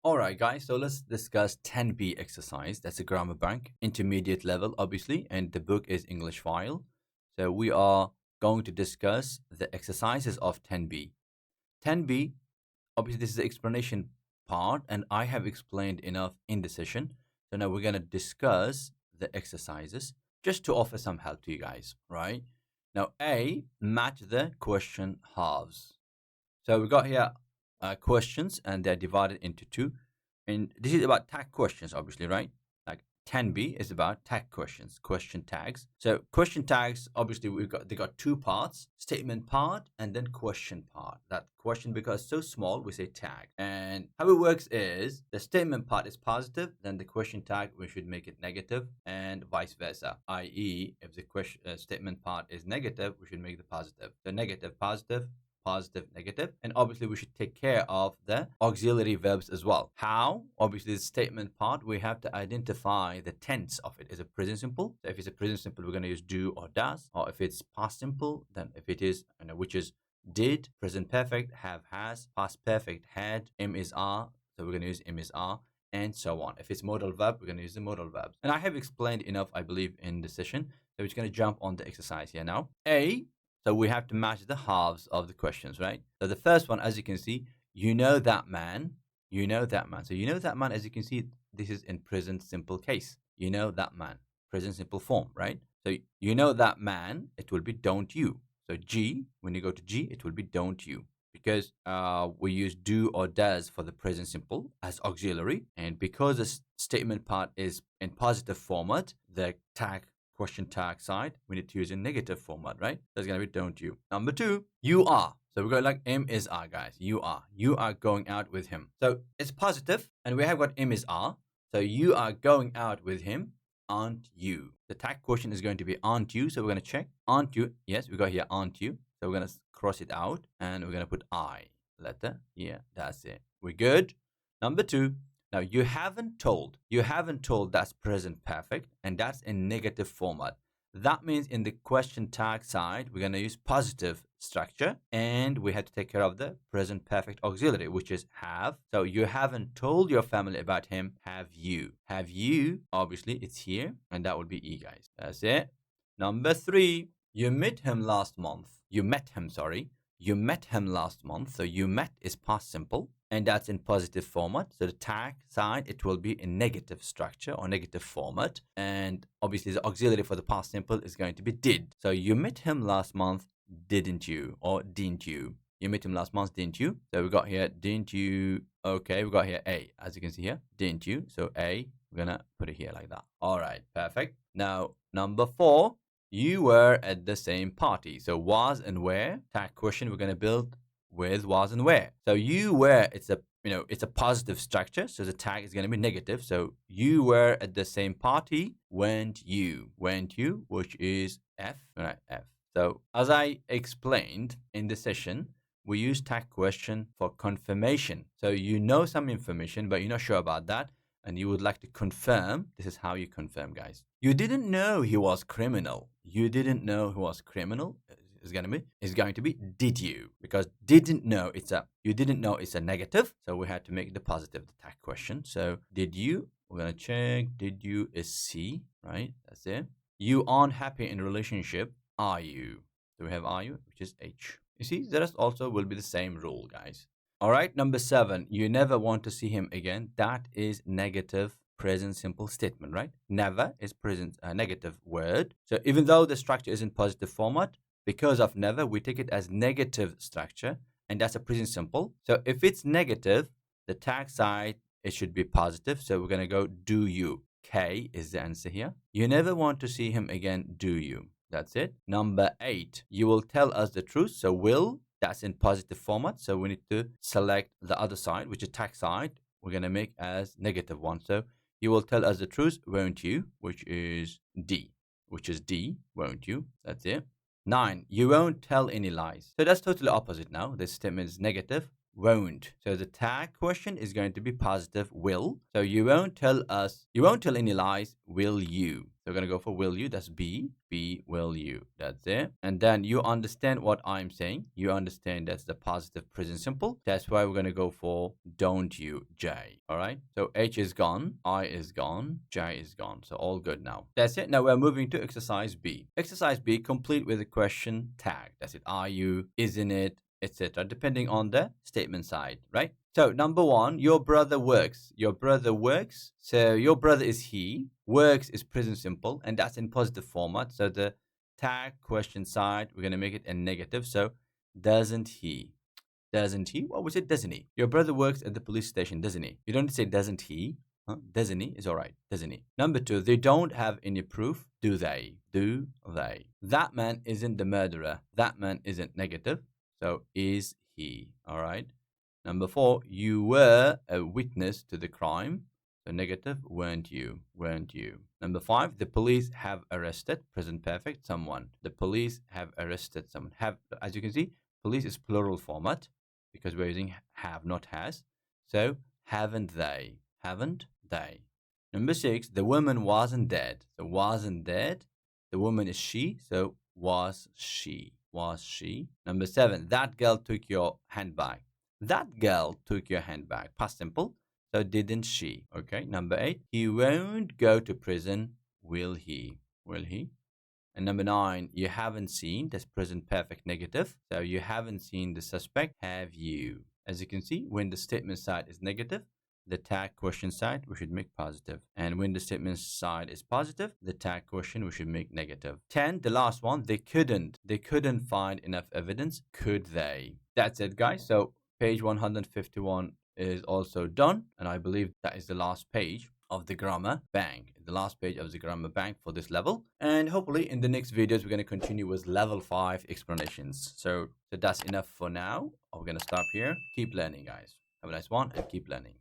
Alright guys, so let's discuss 10B exercise. That's a grammar bank, intermediate level obviously, and the book is English file. So we are going to discuss the exercises of 10B. 10B, obviously this is the explanation part and I have explained enough in the session. So now we're going to discuss the exercises just to offer some help to you guys, right? Now A, match the question halves. So we got here questions and they're divided into two. And this is about tag questions, obviously, right? Like 10B is about tag questions, question tags. So question tags, obviously, they got two parts, statement part and then question part. That question, because so small, we say tag. And how it works is the statement part is positive, then the question tag, we should make it negative and vice versa. I.e., if the question statement part is negative, we should make the positive. So negative, positive, positive, negative. And obviously we should take care of the auxiliary verbs as well. How? Obviously the statement part, we have to identify the tense of it. Is it present simple? So if it's a present simple, we're going to use do or does. Or if it's past simple, then if it is, which is did, present perfect, have, has, past perfect, had, am is are. So we're going to use am is are, and so on. If it's modal verb, we're going to use the modal verbs. And I have explained enough, I believe, in the session. So we're just going to jump on the exercise here now. A, so we have to match the halves of the questions, right? So the first one, as you can see, you know that man, you know that man. So you know that man, as you can see, this is in present simple case. You know that man, present simple form, right? So you know that man, it will be don't you. So G, when you go to G, it will be don't you. Because we use do or does for the present simple as auxiliary. And because the statement part is in positive format, the tag question tag side, we need to use a negative format, right? That's going to be don't you. Number two, you are. So we're going like am is are, guys. You are. You are going out with him. So it's positive, and we have got am is are. So you are going out with him, aren't you? The tag question is going to be aren't you. So we're going to check. Aren't you? Yes, we got here aren't you. So we're going to cross it out, and we're going to put I letter. Yeah, that's it. We're good. Number two, now you haven't told. You haven't told, that's present perfect, and that's in negative format. That means in the question tag side, we're going to use positive structure, and we have to take care of the present perfect auxiliary, which is have. So you haven't told your family about him, have you? Have you? Obviously, it's here, and that would be E, guys. That's it. Number three, you met him last month. You met him, sorry. You met him last month. So you met is past simple, and that's in positive format. So the tag side, it will be in negative structure or negative format. And obviously the auxiliary for the past simple is going to be did. So you met him last month, didn't you? Or didn't you? You met him last month, didn't you? So we got here, didn't you? Okay, we got here A, as you can see here, didn't you? So A, we're gonna put it here like that. All right, perfect. Now, number four, you were at the same party. So was and where, tag question, we're gonna build with was and where. So you were, it's a positive structure. So the tag is going to be negative. So you were at the same party, went you, which is F, right? F. So as I explained in the session, we use tag question for confirmation. So you know some information, but you're not sure about that, and you would like to confirm. This is how you confirm, guys. You didn't know he was criminal. You didn't know he was criminal. Is going to be did you, because didn't know, you didn't know it's a negative, so we had to make the positive, the tag question. So did you, we're gonna check, did you is C, right? That's it. You aren't happy in relationship, are you? So we have are you, which is H. You see, the rest also will be the same rule, guys. All right, number seven, you never want to see him again. That is negative present simple statement, right? Never is present negative word. So even though the structure is in positive format, because of never, we take it as negative structure, and that's a present simple. So if it's negative, the tag side, it should be positive. So we're going to go do you. K is the answer here. You never want to see him again, do you? That's it. Number eight, you will tell us the truth. So will, that's in positive format. So we need to select the other side, which is tag side. We're going to make as negative one. So you will tell us the truth, won't you? Which is D, won't you? That's it. 9, you won't tell any lies. So that's totally opposite now. This statement is negative. won't. So the tag question is going to be positive will. So you won't tell any lies, will you? So we're going to go for will you. That's B. B, will you. That's it. And then you understand what I'm saying. You understand that's the positive present simple. That's why we're going to go for don't you, J. All right. So H is gone. I is gone. J is gone. So all good now. That's it. Now we're moving to exercise B. Exercise B, complete with the question tag. That's it. Are you, isn't it, etc. Depending on the statement side, right? So number one, your brother works. Your brother works. So your brother is he. Works is present simple, and that's in positive format. So the tag question side, we're going to make it a negative. So doesn't he? Doesn't he? What was it? Doesn't he? Your brother works at the police station, doesn't he? You don't say doesn't he. Huh? Doesn't he? Is all right. Doesn't he? Number two, they don't have any proof. Do they? Do they? That man isn't the murderer. That man isn't negative. So is he? All right. Number four, you were a witness to the crime. So negative, weren't you? Weren't you? Number five, the police have arrested, present perfect, someone. The police have arrested someone. Have, as you can see, police is plural format because we're using have, not has. So haven't they? Haven't they? Number six, the woman wasn't dead. So wasn't dead. The woman is she. So was she? Was she? Number seven, that girl took your handbag. That girl took your handbag. Past simple. So didn't she? Okay. Number eight, he won't go to prison. Will he? Will he? And number nine, you haven't seen. That's present perfect negative. So you haven't seen the suspect. Have you? As you can see, when the statement side is negative, the tag question side we should make positive. And when the statement side is positive, the tag question we should make negative. 10, the last one, they couldn't find enough evidence. Could they? That's it, guys. So page 151 is also done. And I believe that is the last page of the grammar bank, the last page of the grammar bank for this level. And hopefully in the next videos, we're going to continue with level 5 explanations. So that's enough for now. We're going to stop here. Keep learning, guys. Have a nice one and keep learning.